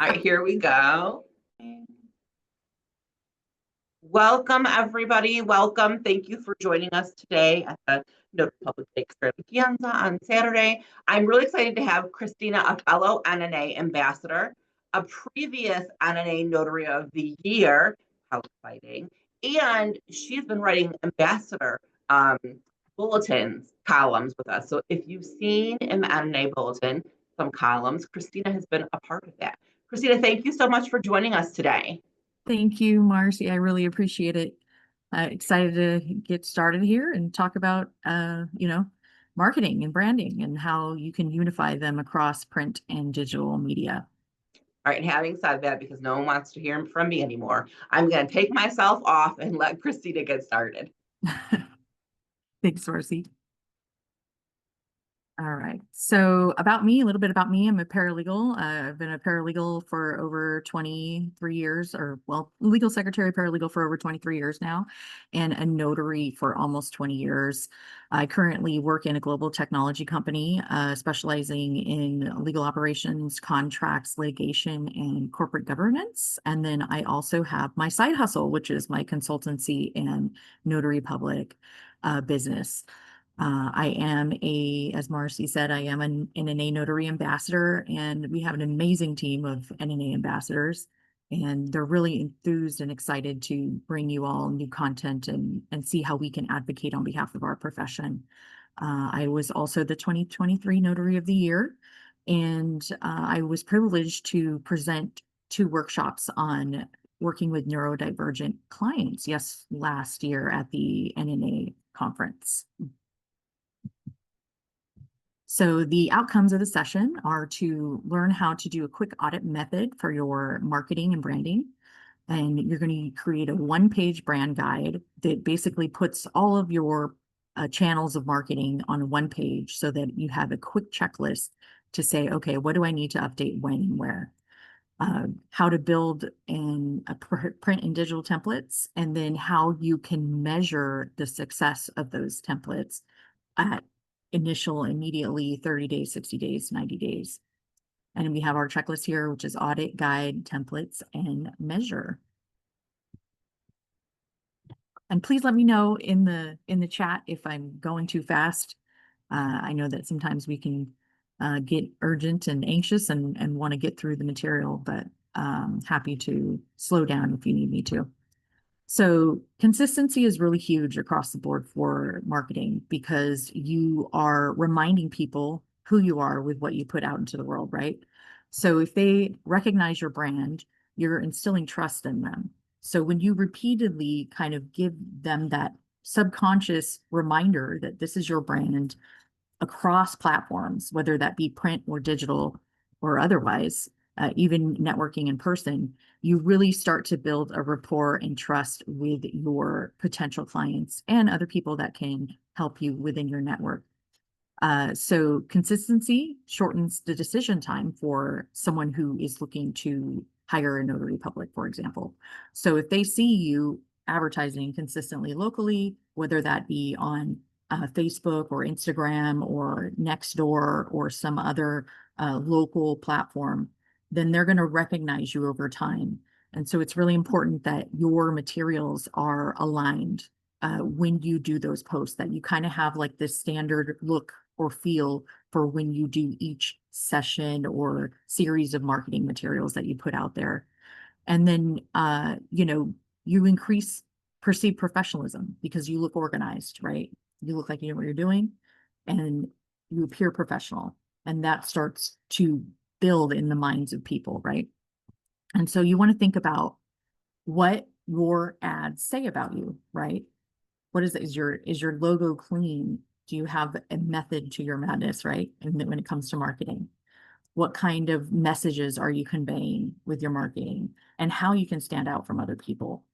All right, here we go. Welcome, everybody. Welcome. Thank you for joining us today at the Notary Public Extravaganza on Saturday. I'm really excited to have Christina, a fellow NNA ambassador, a previous NNA Notary of the Year. How exciting. And she's been writing ambassador bulletins, columns with us. So if you've seen in the NNA bulletin some columns, Christina has been a part of that. Christina, thank you so much for joining us today. Thank you, Marcy. I really appreciate it. Excited to get started here and talk about, marketing and branding and how you can unify them across print and digital media. All right, and having said that, because no one wants to hear from me anymore, I'm going to take myself off and let Christina get started. Thanks, Marcy. All right. So about me, a little bit about me. I'm a paralegal. I've been a paralegal for over 23 years, legal secretary paralegal for over 23 years now, and a notary for almost 20 years. I currently work in a global technology company, specializing in legal operations, contracts, litigation, and corporate governance. And then I also have my side hustle, which is my consultancy and notary public business. I am as Marcy said, I am an NNA Notary Ambassador, and we have an amazing team of NNA ambassadors, and they're really enthused and excited to bring you all new content and see how we can advocate on behalf of our profession. I was also the 2023 Notary of the Year, and I was privileged to present 2 workshops on working with neurodivergent clients, last year at the NNA conference. So the outcomes of the session are to learn how to do a quick audit method for your marketing and branding. And you're going to create a 1-page brand guide that basically puts all of your channels of marketing on 1 page so that you have a quick checklist to say, okay, what do I need to update when and where? How to build in print and digital templates, and then how you can measure the success of those templates at immediately 30 days, 60 days, 90 days. And we have our checklist here, which is audit, guide, templates, and measure. And please let me know in the chat if I'm going too fast. I know that sometimes we can get urgent and anxious and want to get through the material, but happy to slow down if you need me to. So consistency is really huge across the board for marketing, because you are reminding people who you are with what you put out into the world, right? So if they recognize your brand, you're instilling trust in them. So when you repeatedly kind of give them that subconscious reminder that this is your brand across platforms, whether that be print or digital or otherwise, even networking in person, you really start to build a rapport and trust with your potential clients and other people that can help you within your network. So consistency shortens the decision time for someone who is looking to hire a notary public, for example. So if they see you advertising consistently locally, whether that be on Facebook or Instagram or Nextdoor or some other local platform, then they're going to recognize you over time. And so it's really important that your materials are aligned when you do those posts, that you kind of have like this standard look or feel for when you do each session or series of marketing materials that you put out there. And then, you increase perceived professionalism because you look organized, right? You look like you know what you're doing and you appear professional. And that starts to build in the minds of people, right? And so you want to think about what your ads say about you, right? What is it? Is your logo clean? Do you have a method to your madness, right? And when it comes to marketing, what kind of messages are you conveying with your marketing and how you can stand out from other people?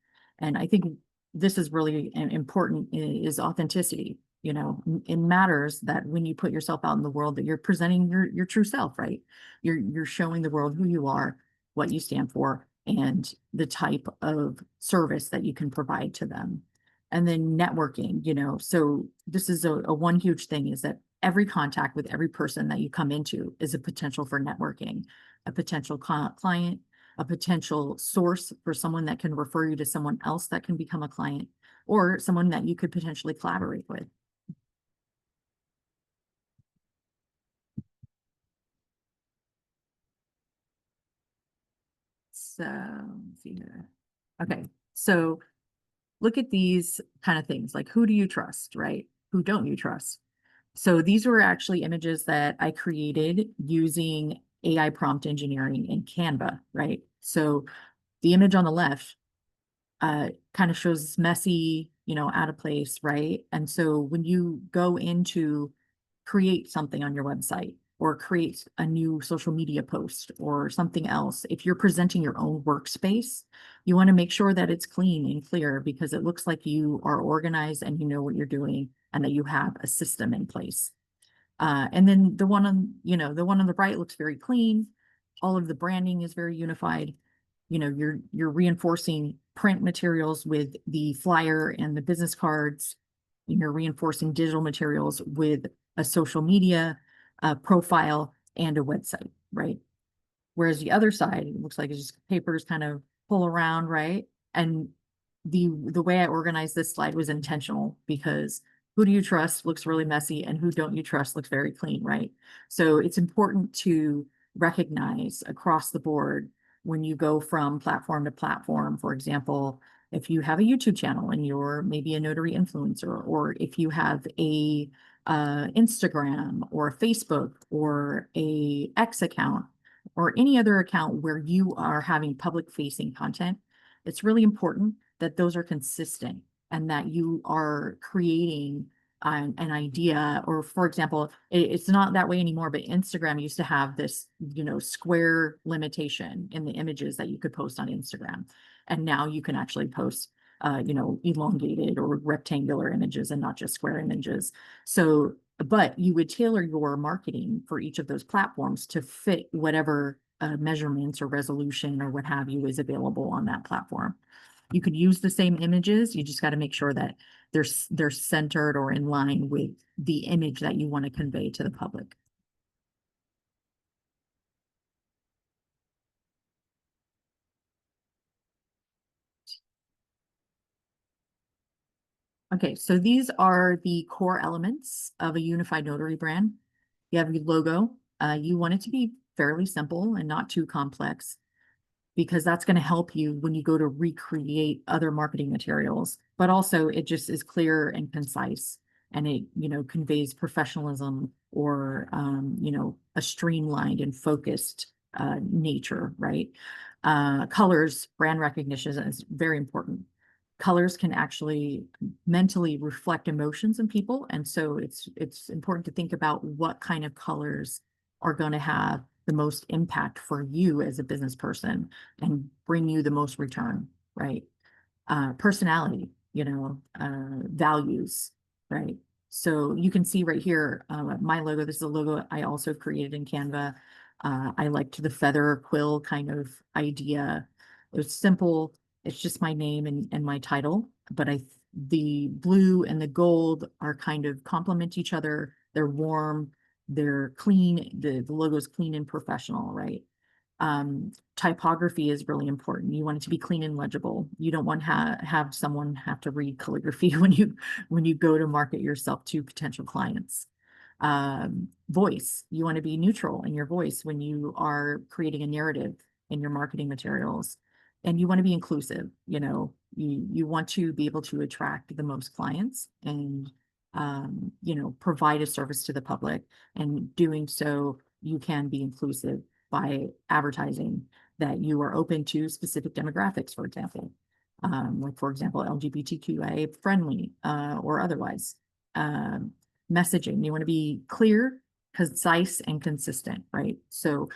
And I think this is really important is authenticity. It matters that when you put yourself out in the world that you're presenting your true self, right? You're showing the world who you are, what you stand for, and the type of service that you can provide to them. And then networking, so this is a one huge thing, is that every contact with every person that you come into is a potential for networking. a potential client, a potential source for someone that can refer you to someone else that can become a client, or someone that you could potentially collaborate with. So let's see here. Okay, so look at these kind of things, like who do you trust, right? Who don't you trust? So these were actually images that I created using AI prompt engineering in Canva, right? So the image on the left kind of shows this messy, out of place, right? And so when you go into create something on your website or create a new social media post or something else, if you're presenting your own workspace, you want to make sure that it's clean and clear because it looks like you are organized and you know what you're doing and that you have a system in place. And then the one on the right looks very clean. All of the branding is very unified. You're reinforcing print materials with the flyer and the business cards. You're reinforcing digital materials with a social media profile and a website, right? Whereas the other side, it looks like it's just papers kind of pull around, right? And the way I organized this slide was intentional because who do you trust looks really messy and who don't you trust looks very clean, right? So it's important to recognize across the board when you go from platform to platform. For example, if you have a YouTube channel and you're maybe a notary influencer, or if you have a Instagram or a Facebook or a X account, or any other account where you are having public facing content, it's really important that those are consistent and that you are creating an idea. Or for example, it's not that way anymore, but Instagram used to have this, square limitation in the images that you could post on Instagram. And now you can actually post elongated or rectangular images and not just square images. So, but you would tailor your marketing for each of those platforms to fit whatever measurements or resolution or what have you is available on that platform. You could use the same images. You just got to make sure that they're centered or in line with the image that you want to convey to the public. Okay, so these are the core elements of a unified notary brand. You have your logo. You want it to be fairly simple and not too complex, because that's going to help you when you go to recreate other marketing materials, but also it just is clear and concise and it, conveys professionalism or, a streamlined and focused nature, right? Colors, brand recognition is very important. Colors can actually mentally reflect emotions in people. And so it's important to think about what kind of colors are going to have the most impact for you as a business person and bring you the most return, right? Personality, values, right? So you can see right here, my logo, this is a logo I also created in Canva. I liked the feather quill kind of idea. It was simple. It's just my name and my title, but the blue and the gold are kind of complement each other. They're warm, they're clean. The logo is clean and professional, right? Typography is really important. You want it to be clean and legible. You don't want to have someone have to read calligraphy when you go to market yourself to potential clients. Voice, you want to be neutral in your voice when you are creating a narrative in your marketing materials, and you want to be inclusive. You want to be able to attract the most clients and provide a service to the public, and doing so you can be inclusive by advertising that you are open to specific demographics, for example, like for example, LGBTQIA friendly or otherwise. Messaging, you want to be clear, concise, and consistent, right? So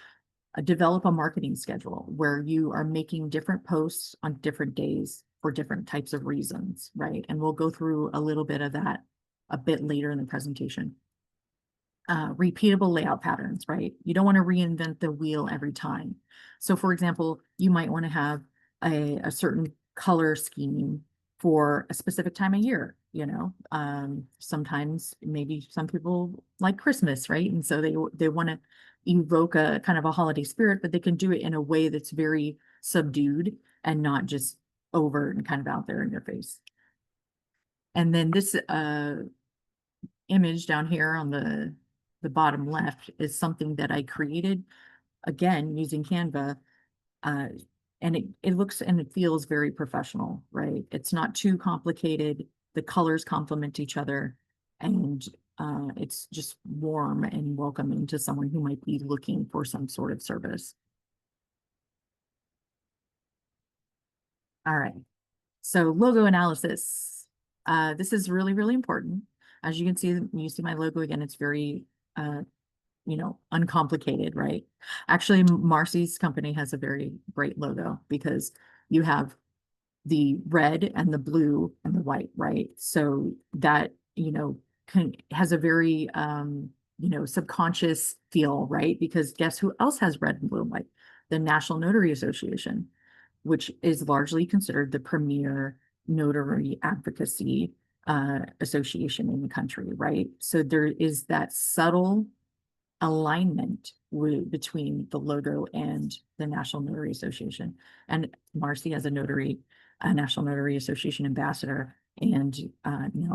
develop a marketing schedule where you are making different posts on different days for different types of reasons, right? And we'll go through a little bit of that a bit later in the presentation. Repeatable layout patterns, right? You don't want to reinvent the wheel every time. So for example, you might want to have a certain color scheme for a specific time of year, sometimes maybe some people like Christmas, right? And so they want to evoke a kind of a holiday spirit, but they can do it in a way that's very subdued and not just overt and kind of out there in your face. And then this image down here on the bottom left is something that I created, again, using Canva. And it looks and it feels very professional, right? It's not too complicated. The colors complement each other, and it's just warm and welcoming to someone who might be looking for some sort of service. All right. So logo analysis. This is really, really important. As you can see, you see my logo again, it's very, uncomplicated, right? Actually, Marcy's company has a very great logo because you have the red and the blue and the white, right? So that, has a very, subconscious feel, right? Because guess who else has red and blue and white? The National Notary Association, which is largely considered the premier notary advocacy association in the country, right? So there is that subtle alignment between the logo and the National Notary Association. And Marcy as a National Notary Association ambassador, and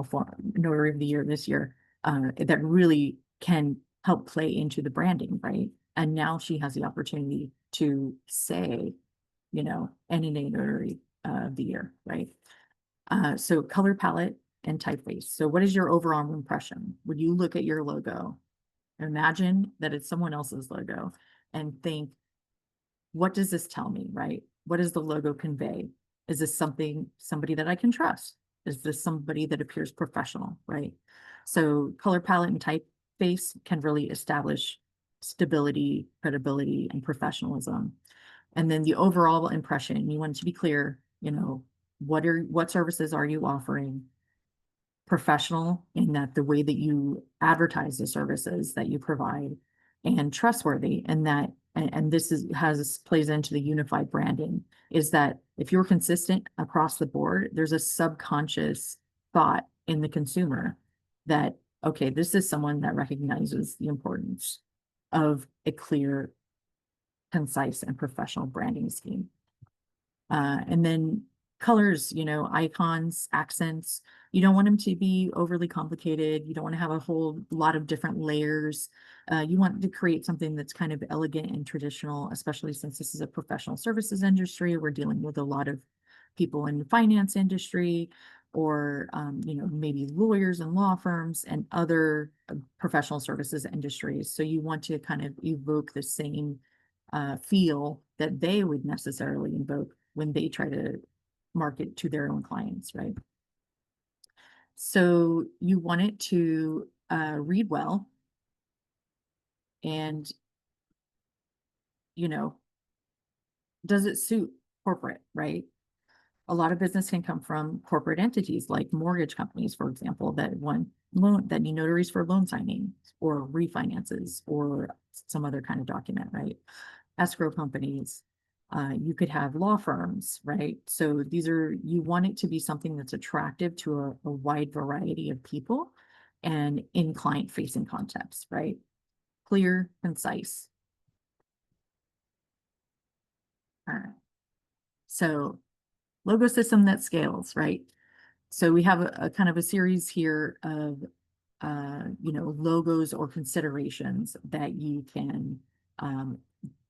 for Notary of the Year this year, that really can help play into the branding, right? And now she has the opportunity to say, NNA Notary of the Year, right? So color palette and typeface. So what is your overall impression? When you look at your logo, imagine that it's someone else's logo and think, what does this tell me, right? What does the logo convey? Is this somebody that I can trust? Is this somebody that appears professional, right? So color palette and typeface can really establish stability, credibility, and professionalism. And then the overall impression, you want it to be clear, what services are you offering? Professional in that the way that you advertise the services that you provide, and trustworthy, and that and this plays into the unified branding, is that if you're consistent across the board, there's a subconscious thought in the consumer that, okay, this is someone that recognizes the importance of a clear, concise, and professional branding scheme. And then colors, icons, accents. You don't want them to be overly complicated. You don't want to have a whole lot of different layers. You want to create something that's kind of elegant and traditional, especially since this is a professional services industry. We're dealing with a lot of people in the finance industry, or maybe lawyers and law firms and other professional services industries. So you want to kind of evoke the same feel that they would necessarily invoke when they try to market to their own clients, right? So you want it to read well, and does it suit corporate, right? A lot of business can come from corporate entities like mortgage companies, for example, that need notaries for loan signing or refinances or some other kind of document, right? Escrow companies. You could have law firms, right? So you want it to be something that's attractive to a wide variety of people and in client-facing contexts, right? Clear, concise. All right. So logo system that scales, right? So we have a kind of a series here of, logos or considerations that you can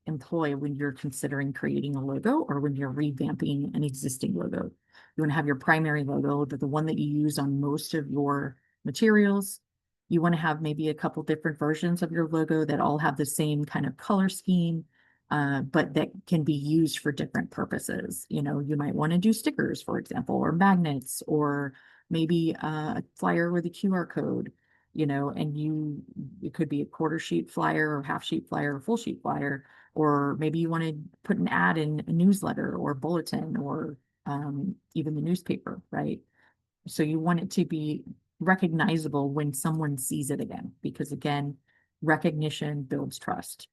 employ when you're considering creating a logo or when you're revamping an existing logo. You want to have your primary logo, the one that you use on most of your materials. You want to have maybe a couple different versions of your logo that all have the same kind of color scheme, but that can be used for different purposes. You might want to do stickers, for example, or magnets, or maybe a flyer with a QR code, and it could be a quarter sheet flyer or half sheet flyer or full sheet flyer, or maybe you want to put an ad in a newsletter or bulletin, or even the newspaper, right? So you want it to be recognizable when someone sees it again, because again, recognition builds trust.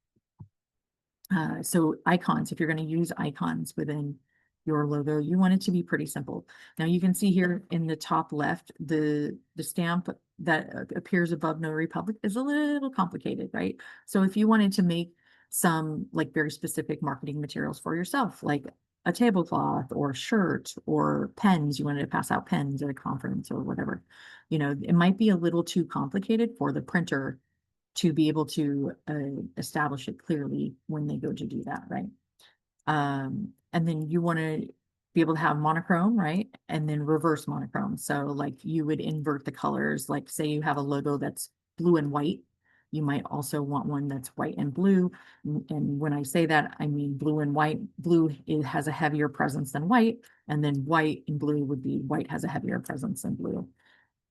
So icons, if you're going to use icons within your logo, you want it to be pretty simple. Now you can see here in the top left, the stamp that appears above Notary Public is a little complicated, right? So if you wanted to make some like very specific marketing materials for yourself, like a tablecloth or shirt or pens, you wanted to pass out pens at a conference or whatever, you know, it might be a little too complicated for the printer to be able to establish it clearly when they go to do that, right? And then you want to be able to have monochrome, right? And then reverse monochrome. So like you would invert the colors, like say you have a logo that's blue and white. You might also want one that's white and blue. And when I say that, I mean blue and white. Blue, it has a heavier presence than white. And then white and blue would be white has a heavier presence than blue.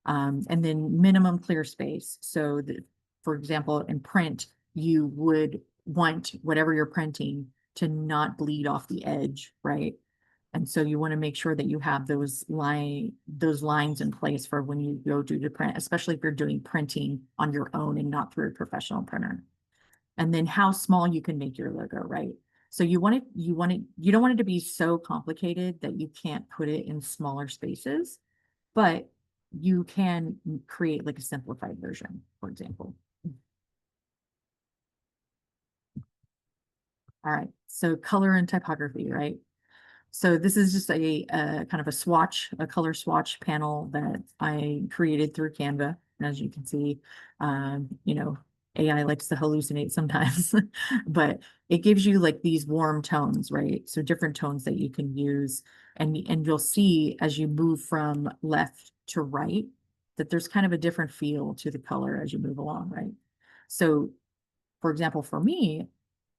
And then minimum clear space. So that, for example, in print, you would want whatever you're printing to not bleed off the edge, right? And so you want to make sure that you have those lines in place for when you go to print, especially if you're doing printing on your own and not through a professional printer. And then how small you can make your logo, right? So you don't want it to be so complicated that you can't put it in smaller spaces, but you can create like a simplified version, for example. All right, so color and typography, right? So this is just a kind of a swatch, a color swatch panel that I created through Canva. And as you can see, you know, AI likes to hallucinate sometimes, but it gives you like these warm tones, right? So different tones that you can use. And you'll see as you move from left to right, that there's kind of a different feel to the color as you move along, right? So for example, for me,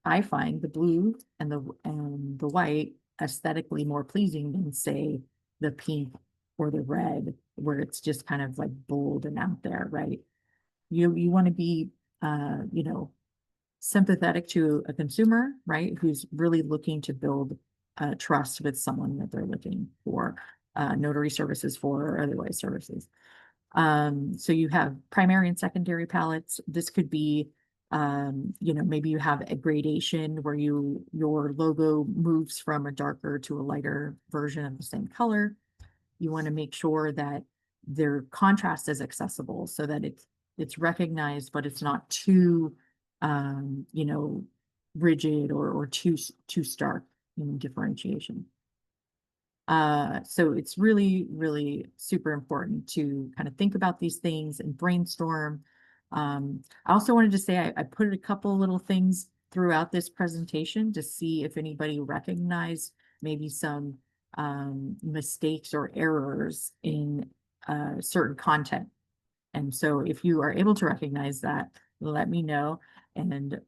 I find the blue and the white aesthetically more pleasing than say the pink or the red, where it's just kind of like bold and out there, right? You want to be you know, sympathetic to a consumer, right? Who's really looking to build trust with someone that they're looking for notary services for or otherwise services. So you have primary and secondary palettes. This could be, you know, maybe you have a gradation where your logo moves from a darker to a lighter version of the same color. You want to make sure that their contrast is accessible so that it's recognized, but it's not too, you know, rigid or too stark in differentiation. So it's really, really super important to kind of think about these things and brainstorm. I also wanted to say I put a couple little things throughout this presentation to see if anybody recognized maybe some mistakes or errors in certain content. And so if you are able to recognize that, let me know, and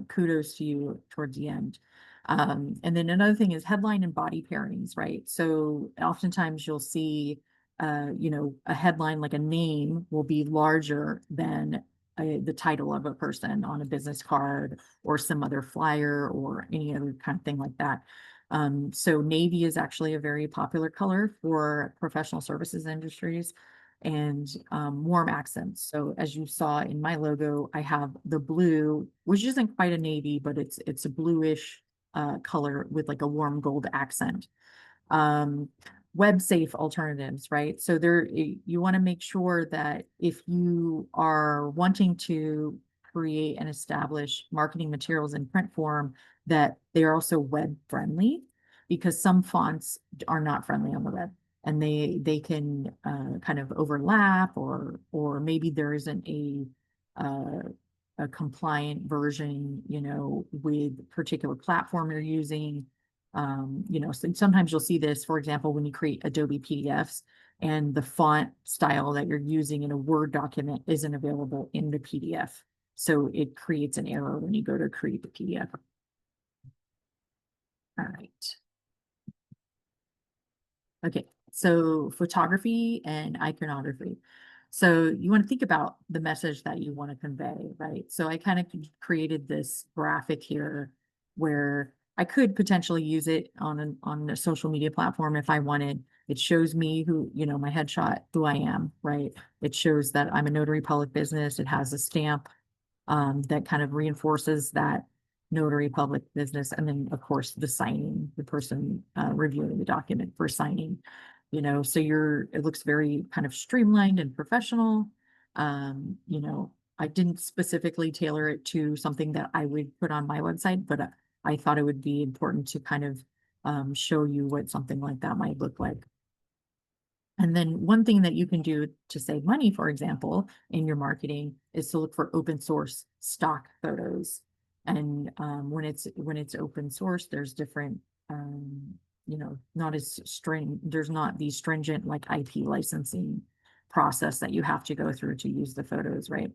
kudos to you towards the end. And then another thing is headline and body pairings, right? So oftentimes you'll see, you know, a headline like a name will be larger than the title of a person on a business card or some other flyer or any other kind of thing like that. So navy is actually a very popular color for professional services industries, and warm accents. So as you saw in my logo, I have the blue, which isn't quite a navy, but it's a bluish color with like a warm gold accent. Um, web safe alternatives, right? So you want to make sure that if you are wanting to create and establish marketing materials in print form, that they are also web friendly, because some fonts are not friendly on the web, and they can kind of overlap, or maybe there isn't a compliant version, you know, with particular platform you're using. You know, so sometimes you'll see this, for example, when you create Adobe PDFs and the font style that you're using in a Word document isn't available in the PDF. So it creates an error when you go to create the PDF. All right. Okay, so photography and iconography. So you want to think about the message that you want to convey, right? So I kind of created this graphic here where I could potentially use it on a social media platform if I wanted. It shows me who, you know, my headshot, who I am, right? It shows that I'm a notary public business. It has a stamp that kind of reinforces that notary public business, and then of course the signing, the person reviewing the document for signing. You know, so it looks very kind of streamlined and professional. You know, I didn't specifically tailor it to something that I would put on my website, but I thought it would be important to kind of show you what something like that might look like. And then one thing that you can do to save money, for example, in your marketing is to look for open source stock photos. And when it's open source, there's different, you know, there's not the stringent like IP licensing process that you have to go through to use the photos, right?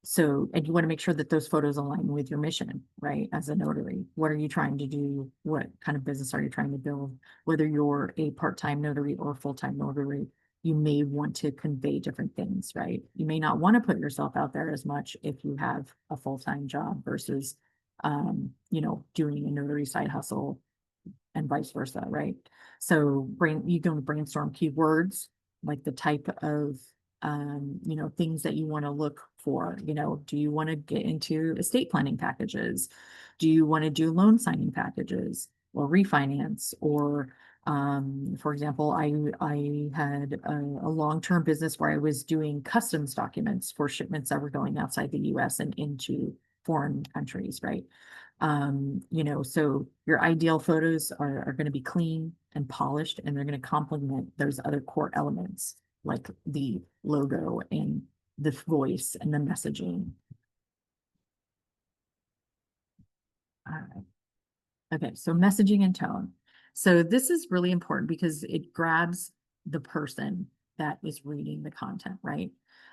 So, and you want to make sure that those photos align with your mission, right? As a notary, what are you trying to do? What kind of business are you trying to build? Whether you're a part-time notary or full-time notary, you may want to convey different things, right? You may not want to put yourself out there as much if you have a full-time job versus, you know, doing a notary side hustle and vice versa, right? So you can brainstorm keywords, like the type of you know, things that you want to look for. You know, do you want to get into estate planning packages? Do you want to do loan signing packages or refinance? Or, for example, I had a long-term business where I was doing customs documents for shipments that were going outside the US and into foreign countries, right? You know, so your ideal photos are going to be clean and polished, and they're going to complement those other core elements like the logo and the voice and the messaging. All right. Okay, so messaging and tone. So this is really important because it grabs the person that is reading the content, right?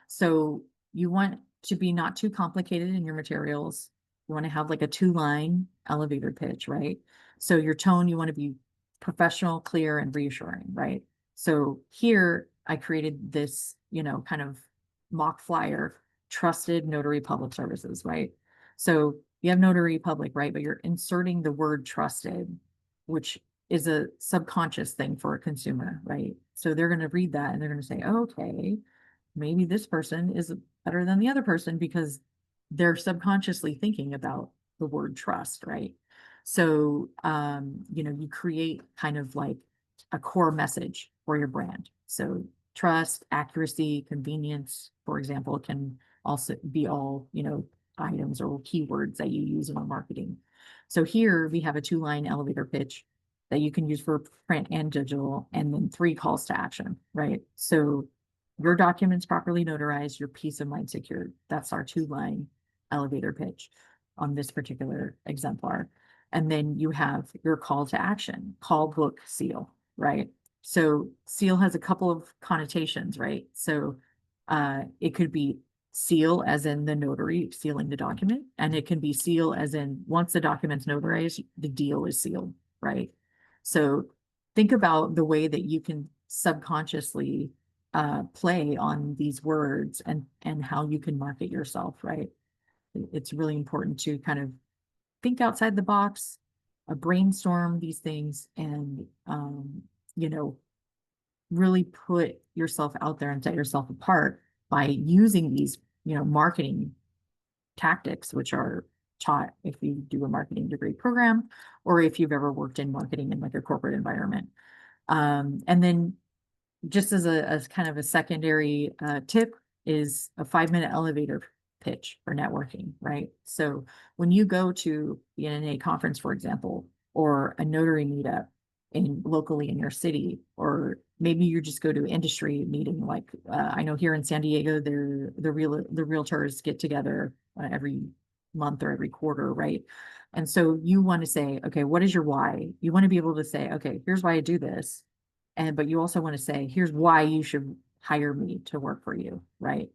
So you want to be not too complicated in your materials. You want to have like a 2-line elevator pitch, right? So your tone, you want to be professional, clear, and reassuring, right? So here I created this, you know, kind of mock flyer, trusted notary public services, right? So you have notary public, right? But you're inserting the word trusted, which is a subconscious thing for a consumer, right? So they're going to read that and they're going to say, oh, okay, maybe this person is better than the other person because they're subconsciously thinking about the word trust, right? So, you know, you create kind of like a core message for your brand. So trust, accuracy, convenience, for example, can also be all, you know, items or keywords that you use in our marketing. So here we have a 2-line elevator pitch that you can use for print and digital, and then 3 calls to action, right? So your documents properly notarized, your peace of mind secured. That's our 2-line elevator pitch on this particular exemplar. And then you have your call to action, call, book, seal, right? So seal has a couple of connotations, right? So it could be seal as in the notary sealing the document, and it can be seal as in once the document's notarized, the deal is sealed, right? So think about the way that you can subconsciously play on these words and how you can market yourself, right? It's really important to kind of think outside the box, brainstorm these things, and you know, really put yourself out there and set yourself apart by using these, you know, marketing tactics, which are taught if you do a marketing degree program or if you've ever worked in marketing in like a corporate environment. And then just as a kind of a secondary tip is a 5-minute elevator pitch for networking, right? So when you go to the NNA conference, for example, or a notary meetup locally in your city, or maybe you just go to an industry meeting, like I know here in San Diego, the realtors get together every month or every quarter, right? And so you want to say, okay, what is your why? You want to be able to say, okay, here's why I do this. But you also want to say, here's why you should hire me to work for you, right?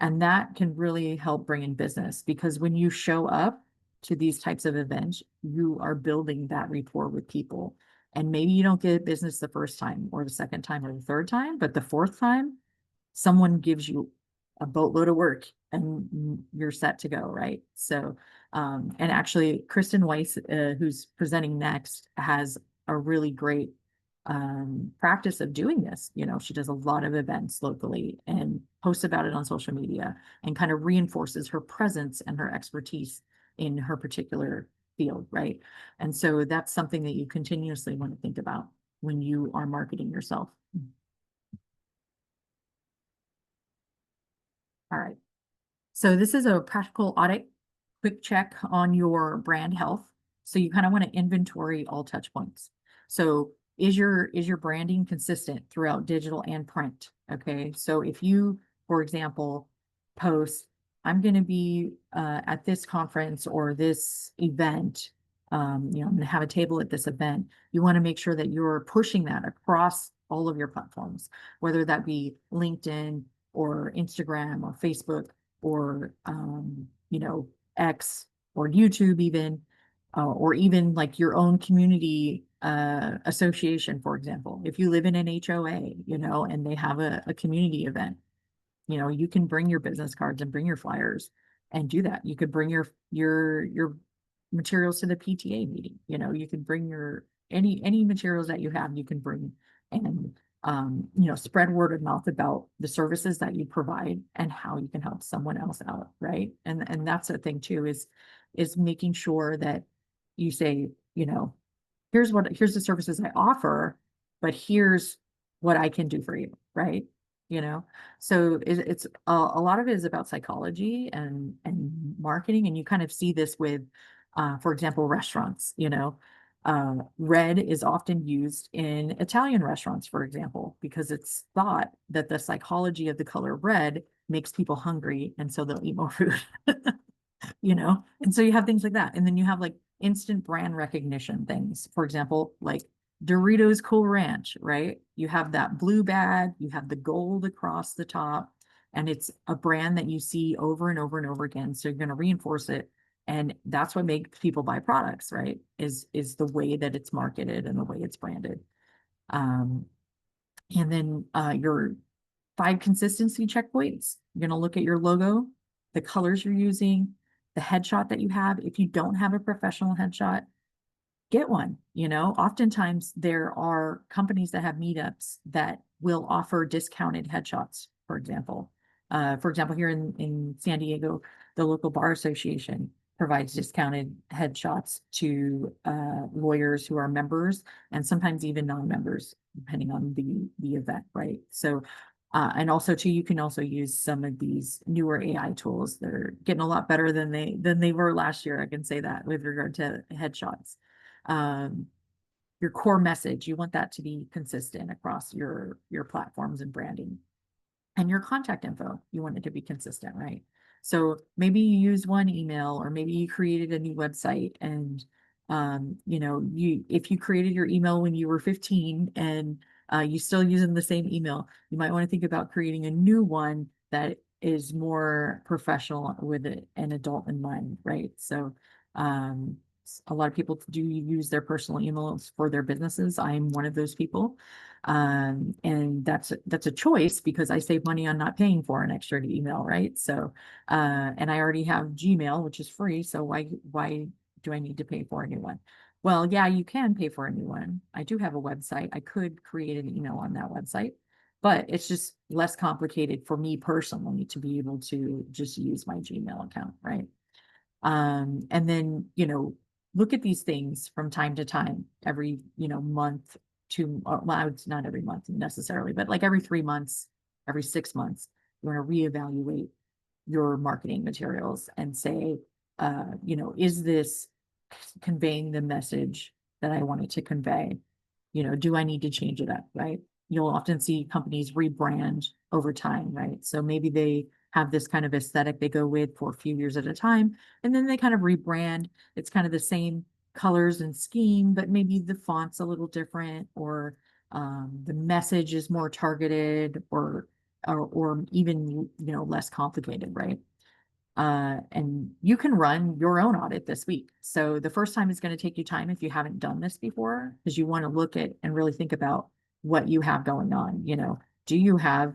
And that can really help bring in business, because when you show up to these types of events, you are building that rapport with people. And maybe you don't get business the first time or the second time or the third time, but the fourth time, someone gives you a boatload of work and you're set to go, right? So, and actually, Kristen Weiss, who's presenting next, has a really great practice of doing this. You know, she does a lot of events locally and posts about it on social media and kind of reinforces her presence and her expertise in her particular field, right? And so that's something that you continuously want to think about when you are marketing yourself. All right. So this is a practical audit, quick check on your brand health. So you kind of want to inventory all touch points. So is your branding consistent throughout digital and print? Okay. So if you, for example, post, I'm going to be at this conference or this event, I'm going to have a table at this event. You want to make sure that you're pushing that across all of your platforms, whether that be LinkedIn or Instagram or Facebook or X or YouTube even, or even like your own community association, for example. If you live in an HOA, and they have a community event, you can bring your business cards and bring your flyers and do that. You could bring your materials to the PTA meeting. You can bring your any materials that you have, you can bring and spread word of mouth about the services that you provide and how you can help someone else out, right? And that's the thing too, is making sure that you say, here's the services I offer, but here's what I can do for you, right? So it's a lot of it is about psychology and marketing, and you kind of see this with, for example, restaurants. Red is often used in Italian restaurants, for example, because it's thought that the psychology of the color red makes people hungry, and so they'll eat more food. And so you have things like that, and then you have like instant brand recognition things, for example, like Doritos Cool Ranch, right? You have that blue bag, you have the gold across the top, and it's a brand that you see over and over and over again. So you're going to reinforce it. And that's what makes people buy products, right? Is the way that it's marketed and the way it's branded. And then your 5 consistency checkpoints. You're going to look at your logo, the colors you're using, the headshot that you have. If you don't have a professional headshot, get one. Oftentimes there are companies that have meetups that will offer discounted headshots, for example. Here in San Diego, the local bar association provides discounted headshots to lawyers who are members and sometimes even non-members, depending on the event, right? So, and also too, you can also use some of these newer AI tools that are getting a lot better than they were last year. I can say that with regard to headshots. Your core message, you want that to be consistent across your platforms and branding. And your contact info, you want it to be consistent, right? So maybe you use one email, or maybe you created a new website, and if you created your email when you were 15 and you still using the same email, you might want to think about creating a new one that is more professional with an adult in mind, right? So a lot of people do use their personal emails for their businesses. I'm one of those people. And that's a choice, because I save money on not paying for an extra email, right? So, and I already have Gmail, which is free. So why do I need to pay for a new one? Well, yeah, you can pay for a new one. I do have a website. I could create an email on that website, but it's just less complicated for me personally to be able to just use my Gmail account, right? And then, look at these things from time to time, every, month to, well, it's not every month necessarily, but like every 3 months, every 6 months, you want to reevaluate your marketing materials and say, is this conveying the message that I wanted to convey? Do I need to change it up, right? You'll often see companies rebrand over time, right? So maybe they have this kind of aesthetic they go with for a few years at a time, and then they kind of rebrand. It's kind of the same colors and scheme, but maybe the font's a little different, or the message is more targeted, or even less complicated, right? And you can run your own audit this week. So the first time is going to take you time if you haven't done this before, because you want to look at and really think about what you have going on. Do you have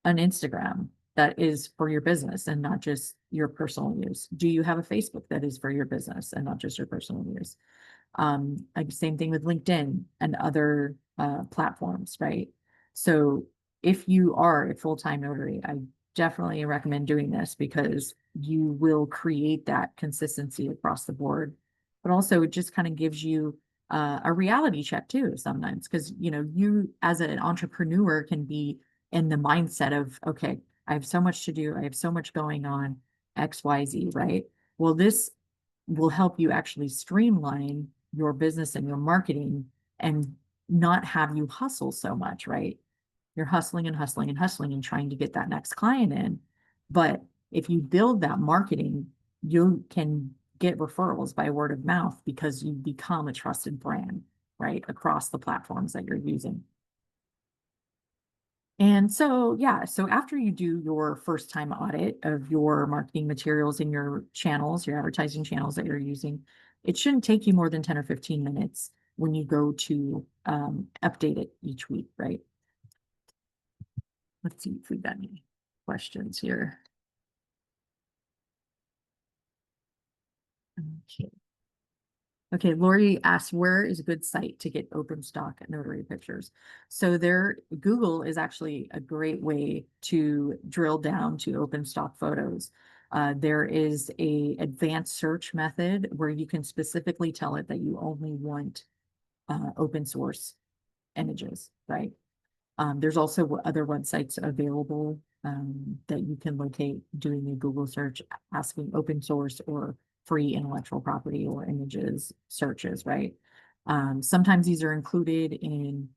an Instagram that is for your business and not just your personal use? Do you have a Facebook that is for your business and not just your personal use? Like same thing with LinkedIn and other platforms, right? So if you are a full-time notary, I definitely recommend doing this because you will create that consistency across the board. But also it just kind of gives you a reality check too sometimes, because you as an entrepreneur can be in the mindset of, okay, I have so much to do, I have so much going on, XYZ, right? Well, this will help you actually streamline your business and your marketing and not have you hustle so much, right? You're hustling and hustling and hustling and trying to get that next client in. But if you build that marketing, you can get referrals by word of mouth because you become a trusted brand, right? Across the platforms that you're using. And so, yeah, so after you do your first time audit of your marketing materials in your channels, your advertising channels that you're using, it shouldn't take you more than 10 or 15 minutes when you go to update it each week, right? Let's see if we've got any questions here. Okay. Okay, Lori asked, where is a good site to get open stock notary pictures? So Google is actually a great way to drill down to open stock photos. There is a advanced search method where you can specifically tell it that you only want open source images, right? There's also other websites available that you can locate doing a Google search, asking open source or free intellectual property or images searches, right? Sometimes these are included in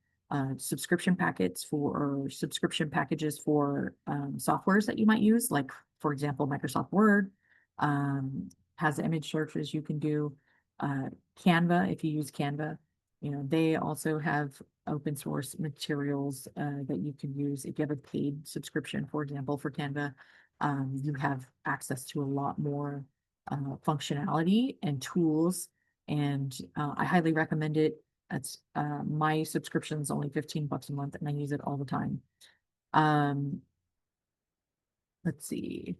subscription packets or subscription packages for softwares that you might use, like, for example, Microsoft Word has image searches you can do. Canva, if you use Canva, they also have open source materials that you can use. If you have a paid subscription, for example, for Canva, you have access to a lot more functionality and tools. And I highly recommend it. That's my subscription is only $15 a month and I use it all the time. Let's see.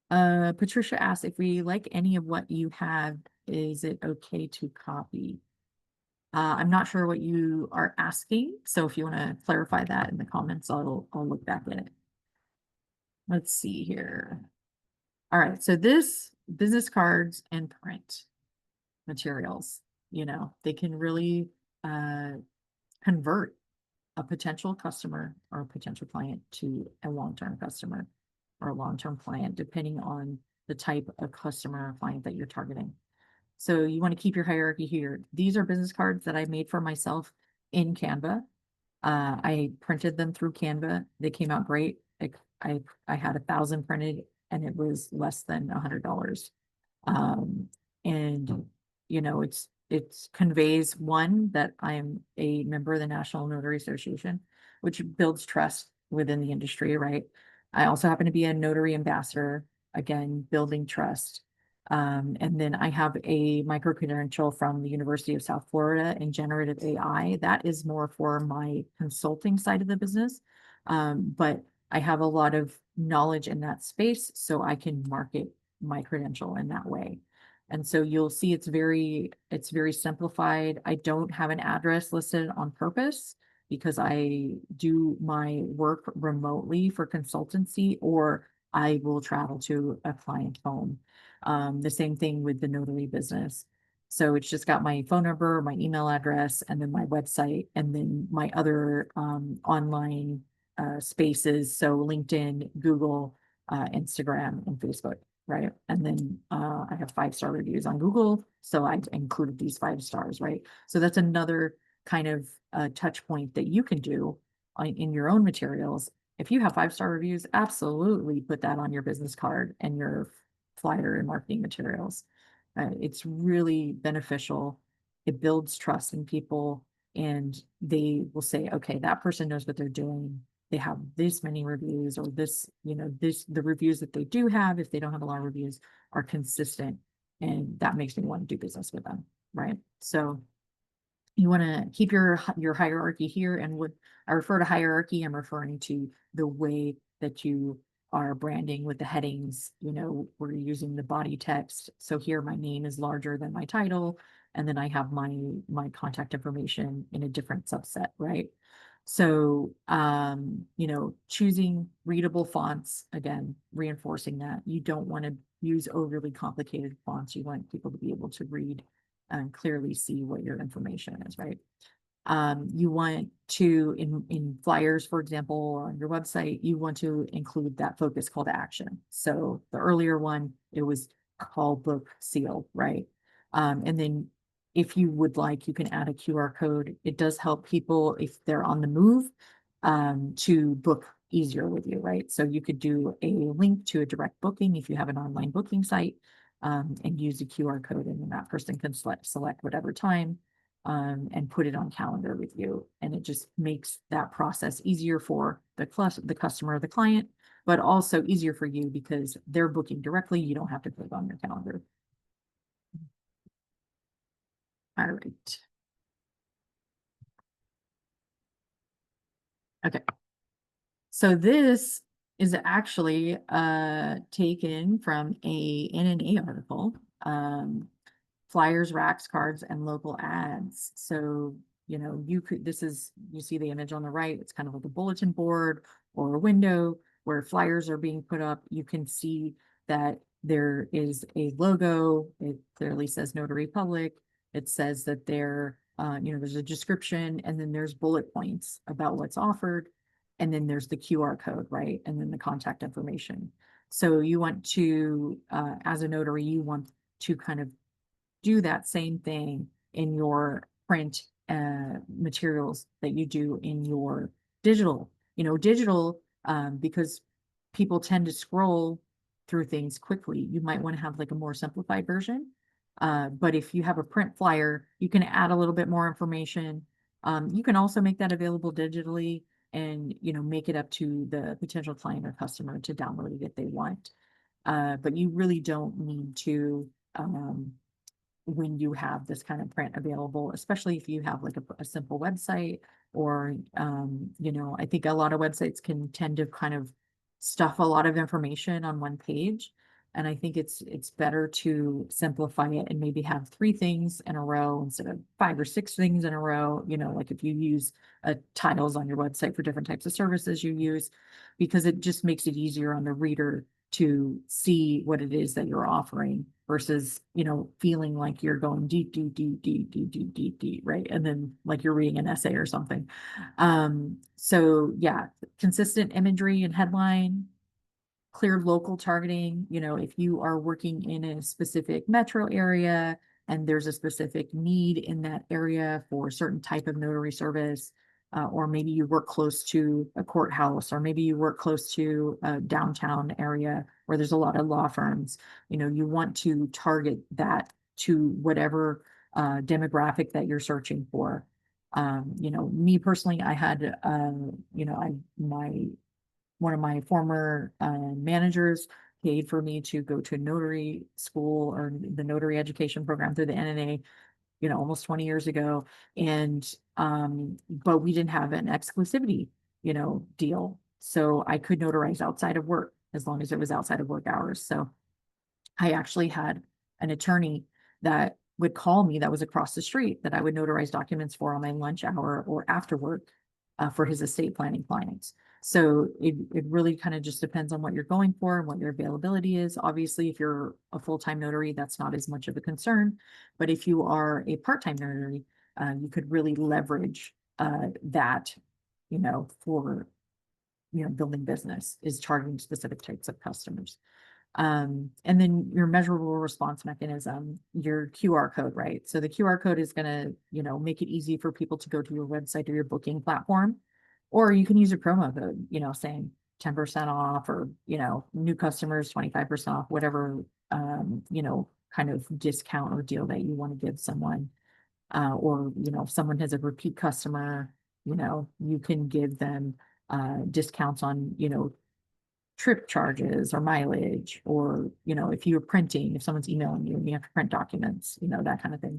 Patricia asked if we like any of what you have, is it okay to copy? I'm not sure what you are asking, so if you want to clarify that in the comments, I'll look back at it. Let's see here. All right, so this business cards and print materials, they can really convert a potential customer or a potential client to a long-term customer or a long-term client, depending on the type of customer or client that you're targeting. So you want to keep your hierarchy here. These are business cards that I made for myself in Canva. I printed them through Canva. They came out great. I had 1,000 printed and it was less than $100. And it's conveys, one, that I am a member of the National Notary Association, which builds trust within the industry, right? I also happen to be a notary ambassador, again, building trust. And then I have a micro credential from the University of South Florida in generative AI. That is more for my consulting side of the business. But I have a lot of knowledge in that space, so I can market my credential in that way. And so you'll see it's very simplified. I don't have an address listed on purpose because I do my work remotely for consultancy, or I will travel to a client home. The same thing with the notary business. So it's just got my phone number, my email address, and then my website, and then my other online spaces. So LinkedIn, Google, Instagram, and Facebook, right? And then I have 5-star reviews on Google. So I included these 5 stars, right? So that's another kind of touch point that you can do in your own materials. If you have 5-star reviews, absolutely put that on your business card and your flyer and marketing materials. It's really beneficial. It builds trust in people and they will say, okay, that person knows what they're doing. They have this many reviews, or the reviews that they do have, if they don't have a lot of reviews, are consistent. And that makes me want to do business with them, right? So you want to keep your hierarchy here. And when I refer to hierarchy, I'm referring to the way that you are branding with the headings. We're using the body text. So here my name is larger than my title, and then I have my contact information in a different subset, right? So, you know, choosing readable fonts, again, reinforcing that you don't want to use overly complicated fonts. You want people to be able to read and clearly see what your information is, right? You want to, in flyers, for example, or on your website, you want to include that focus call to action. So the earlier one, it was call, book, seal, right? And then if you would like, you can add a QR code. It does help people if they're on the move, to book easier with you, right? So you could do a link to a direct booking if you have an online booking site, and use a QR code, and then that person can select whatever time, and put it on calendar with you. And it just makes that process easier for the customer or the client, but also easier for you because they're booking directly. You don't have to put it on your calendar. All right. Okay. So this is actually taken from a NNA article. Flyers, racks, cards, and local ads. So, you know, you see the image on the right, it's kind of like a bulletin board or a window where flyers are being put up. You can see that there is a logo. It clearly says Notary Public. It says that you know, there's a description, and then there's bullet points about what's offered. And then there's the QR code, right? And then the contact information. So you want to, as a notary, you want to kind of do that same thing in your print materials that you do in your digital. You know, digital, because people tend to scroll through things quickly. You might want to have like a more simplified version. But if you have a print flyer, you can add a little bit more information. You can also make that available digitally and, you know, make it up to the potential client or customer to download it if they want. But you really don't need to, when you have this kind of print available, especially if you have like a simple website or, you know, I think a lot of websites can tend to kind of stuff a lot of information on one page. And I think it's better to simplify it and maybe have 3 things in a row instead of 5 or 6 things in a row. You know, like if you use titles on your website for different types of services you use, because it just makes it easier on the reader to see what it is that you're offering versus, you know, feeling like you're going deep, deep, deep, deep, deep, deep, deep, deep, right? And then like you're reading an essay or something. So yeah, consistent imagery and headline, clear local targeting. You know, if you are working in a specific metro area and there's a specific need in that area for a certain type of notary service, or maybe you work close to a courthouse, or maybe you work close to a downtown area where there's a lot of law firms, you know, you want to target that to whatever demographic that you're searching for. You know, me personally, I had, you know, one of my former managers paid for me to go to notary school or the notary education program through the NNA, you know, almost 20 years ago. And, but we didn't have an exclusivity, you know, deal. So I could notarize outside of work as long as it was outside of work hours. So I actually had an attorney that would call me that was across the street that I would notarize documents for on my lunch hour or after work, for his estate planning clients. So it really kind of just depends on what you're going for and what your availability is. Obviously, if you're a full-time notary, that's not as much of a concern. But if you are a part-time notary, you could really leverage that, you know, for, you know, building business is targeting specific types of customers. And then your measurable response mechanism, your QR code, right? So the QR code is going to, you know, make it easy for people to go to your website or your booking platform, or you can use a promo code, you know, saying 10% off or, you know, new customers, 25% off, whatever, you know, kind of discount or deal that you want to give someone. Or, you know, if someone has a repeat customer, you know, you can give them discounts on, you know, trip charges or mileage, or, you know, if you're printing, if someone's emailing you and you have to print documents, you know, that kind of thing.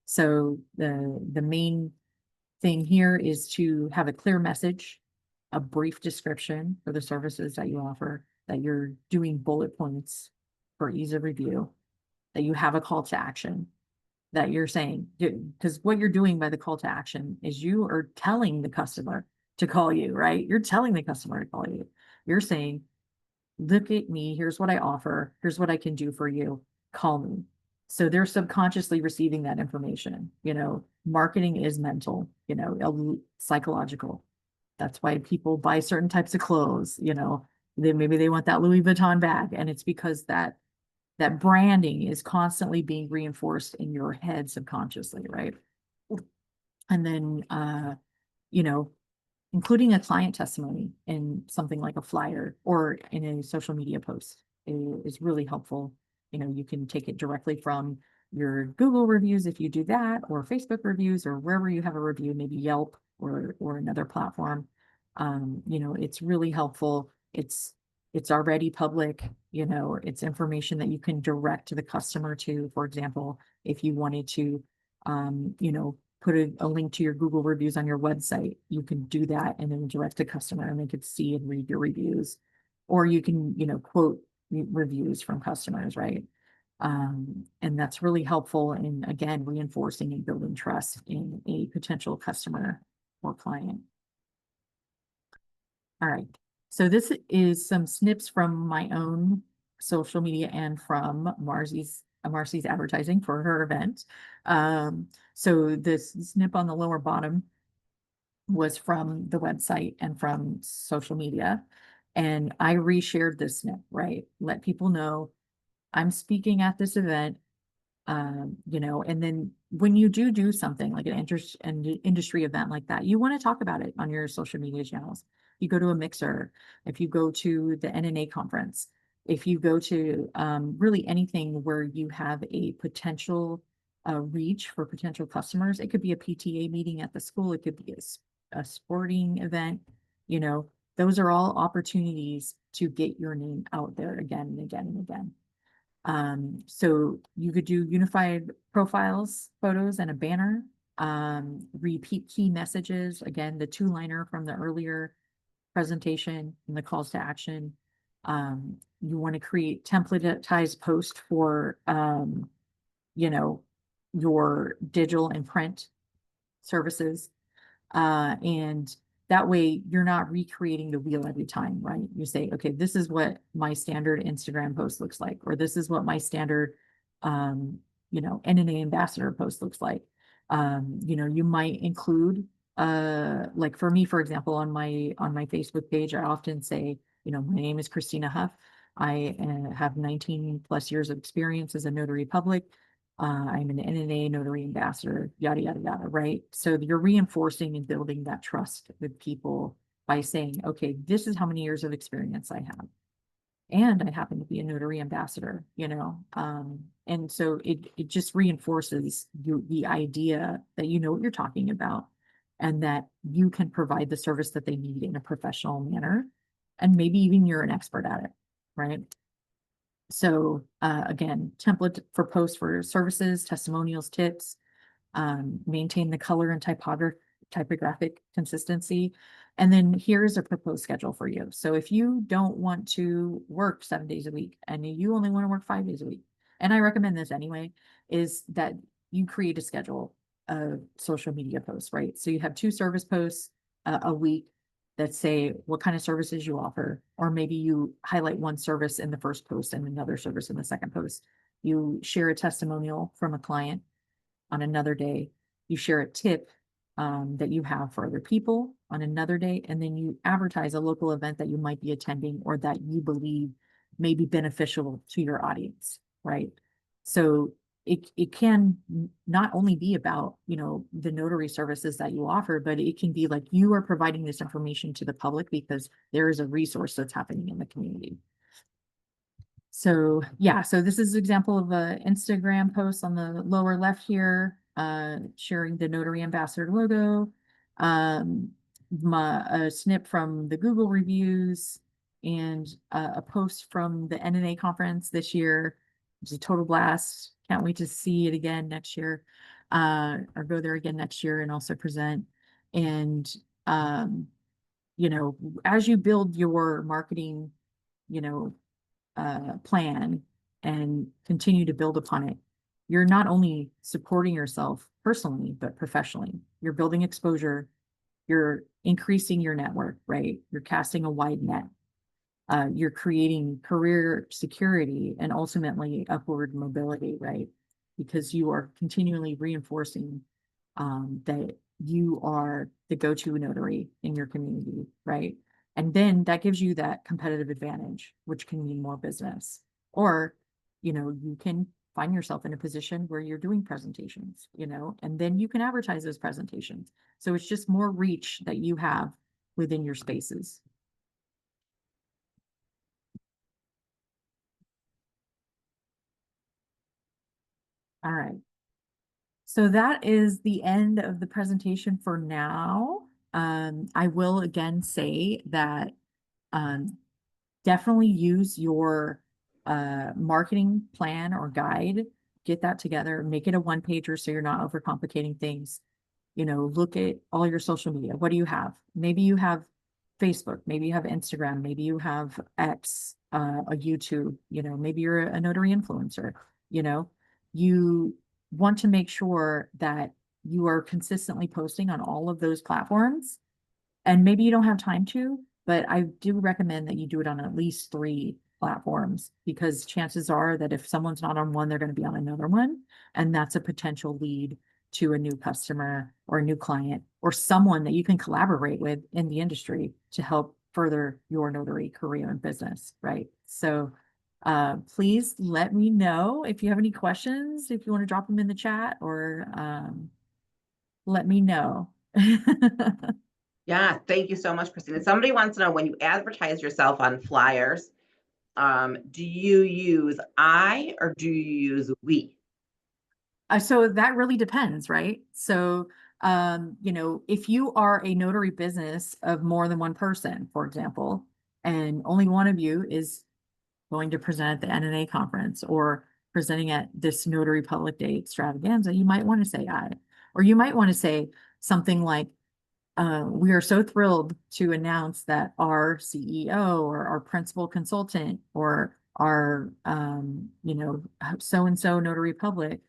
So the main thing here is to have a clear message, a brief description for the services that you offer, that you're doing bullet points for ease of review, that you have a call to action, that you're saying, because what you're doing by the call to action is you are telling the customer to call you, right? You're telling the customer to call you. You're saying, look at me, here's what I offer, here's what I can do for you, call me. So they're subconsciously receiving that information. Marketing is mental, psychological. That's why people buy certain types of clothes, maybe they want that Louis Vuitton bag, and it's because that branding is constantly being reinforced in your head subconsciously, right? And then you know, including a client testimony in something like a flyer or in a social media post is really helpful. You can take it directly from your Google reviews if you do that, or Facebook reviews, or wherever you have a review, maybe Yelp or another platform. It's really helpful. It's already public, it's information that you can direct to the customer to. For example, if you wanted to, put a link to your Google reviews on your website, you can do that and then direct the customer and they could see and read your reviews. Or you can, quote reviews from customers, right? And that's really helpful in, again, reinforcing and building trust in a potential customer or client. All right. So this is some snips from my own social media and from Marcy's advertising for her event. So this snip on the lower bottom was from the website and from social media. And I reshared this snip, right? Let people know I'm speaking at this event. And then when you do something like an industry event like that, you want to talk about it on your social media channels. You go to a mixer, if you go to the NNA conference, if you go to really anything where you have a potential reach for potential customers, it could be a PTA meeting at the school, it could be a sporting event, those are all opportunities to get your name out there again and again and again. So you could do unified profiles, photos, and a banner. Repeat key messages, again, the two-liner from the earlier presentation and the calls to action. You want to create templatized post for, your digital and print services. And that way you're not recreating the wheel every time, right? You say, okay, this is what my standard Instagram post looks like, or this is what my standard, NNA ambassador post looks like. You might include, like for me, for example, on my Facebook page, I often say, my name is Christina Hough. I have 19 plus years of experience as a notary public. I'm an NNA notary ambassador, yada, yada, yada, right? So you're reinforcing and building that trust with people by saying, okay, this is how many years of experience I have. And I happen to be a notary ambassador, and so it just reinforces the idea that you know what you're talking about and that you can provide the service that they need in a professional manner. And maybe even you're an expert at it, right? So again, template for posts for services, testimonials, tips, maintain the color and typographic consistency. And then here's a proposed schedule for you. So if you don't want to work 7 days a week and you only want to work 5 days a week, and I recommend this anyway, is that you create a schedule of social media posts, right? So you have 2 service posts a week that say what kind of services you offer, or maybe you highlight one service in the first post and another service in the second post. You share a testimonial from a client on another day. You share a tip that you have for other people on another day, and then you advertise a local event that you might be attending or that you believe may be beneficial to your audience, right? So it can not only be about, the notary services that you offer, but it can be like you are providing this information to the public because there is a resource that's happening in the community. So yeah, so this is an example of an Instagram post on the lower left here, sharing the Notary Ambassador logo, a snip from the Google reviews, and a post from the NNA conference this year. It's a total blast. Can't wait to see it again next year, or go there again next year and also present. And as you build your marketing, plan and continue to build upon it, you're not only supporting yourself personally, but professionally. You're building exposure, you're increasing your network, right? You're casting a wide net. You're creating career security and ultimately upward mobility, right? Because you are continually reinforcing that you are the go-to notary in your community, right? And then that gives you that competitive advantage, which can mean more business. Or, you can find yourself in a position where you're doing presentations, and then you can advertise those presentations. So it's just more reach that you have within your spaces. All right. So that is the end of the presentation for now. I will again say that definitely use your marketing plan or guide, get that together, make it a one pager so you're not overcomplicating things. Look at all your social media. What do you have? Maybe you have Facebook, maybe you have Instagram, maybe you have X, a YouTube, maybe you're a notary influencer, you want to make sure that you are consistently posting on all of those platforms. And maybe you don't have time to, but I do recommend that you do it on at least 3 platforms, because chances are that if someone's not on one, they're going to be on another one. And that's a potential lead to a new customer or a new client or someone that you can collaborate with in the industry to help further your notary career and business, right? So please let me know if you have any questions, if you want to drop them in the chat, or let me know. Yeah, thank you so much, Christina. Somebody wants to know, when you advertise yourself on flyers, do you use I or do you use we? So that really depends, right? So, if you are a notary business of more than one person, for example, and only one of you is going to present at the NNA conference or presenting at this Notary Public Day Extravaganza, you might want to say I, or you might want to say something like, we are so thrilled to announce that our CEO or our principal consultant or our, so-and-so Notary Public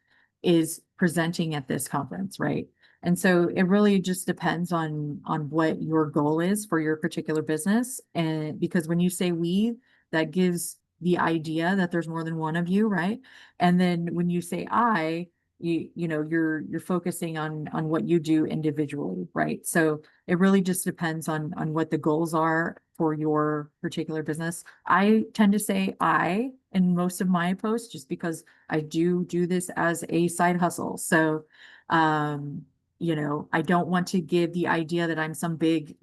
is presenting at this conference, right? And so it really just depends on what your goal is for your particular business. And because when you say we, that gives the idea that there's more than one of you, right? And then when you say I, you're focusing on what you do individually, right? So it really just depends on what the goals are for your particular business. I tend to say I in most of my posts just because I do this as a side hustle. So I don't want to give the idea that I'm some big,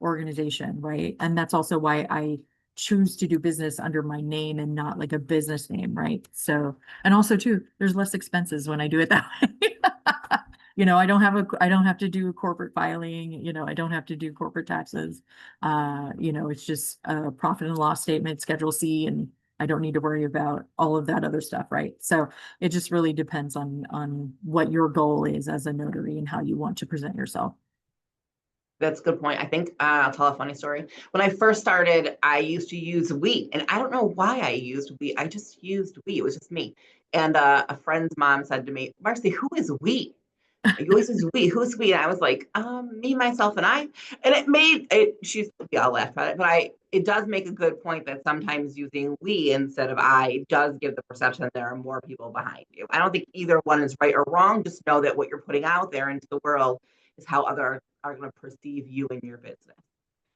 organization, right? And that's also why I choose to do business under my name and not like a business name, right? So, and also too, there's less expenses when I do it that way. I don't have to do corporate filing, I don't have to do corporate taxes. It's just a profit and loss statement, Schedule C, and I don't need to worry about all of that other stuff, right? So it just really depends on what your goal is as a notary and how you want to present yourself. That's a good point. I think I'll tell a funny story. When I first started, I used to use we, and I don't know why I used we. I just used we. It was just me. And a friend's mom said to me, Marcy, who is we? You always use we. Who's we? And I was like, me, myself, and I. And it made it. We all laughed about it, but it does make a good point that sometimes using we instead of I does give the perception that there are more people behind you. I don't think either one is right or wrong. Just know that what you're putting out there into the world is how others are going to perceive you and your business.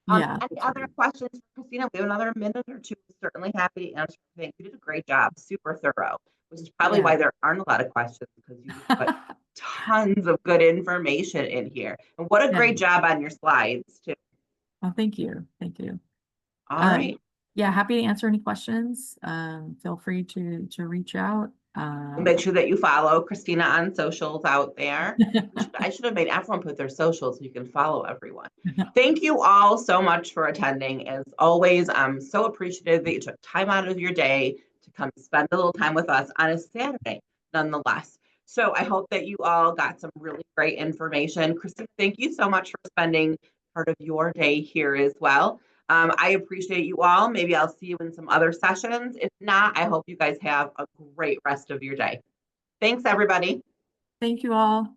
Yeah. Any other questions for Christina? We have another minute or two. Certainly happy to answer. I think you did a great job, super thorough, which is probably why there aren't a lot of questions, because you put tons of good information in here. And what a great job on your slides too. Oh, thank you. Thank you. All right. Yeah, happy to answer any questions. Feel free to reach out. Make sure that you follow Christina on socials out there. I should have made everyone put their socials so you can follow everyone. Thank you all so much for attending. As always, I'm so appreciative that you took time out of your day to come spend a little time with us on a Saturday, nonetheless. So I hope that you all got some really great information. Christina, thank you so much for spending part of your day here as well. I appreciate you all. Maybe I'll see you in some other sessions. If not, I hope you guys have a great rest of your day. Thanks, everybody. Thank you all.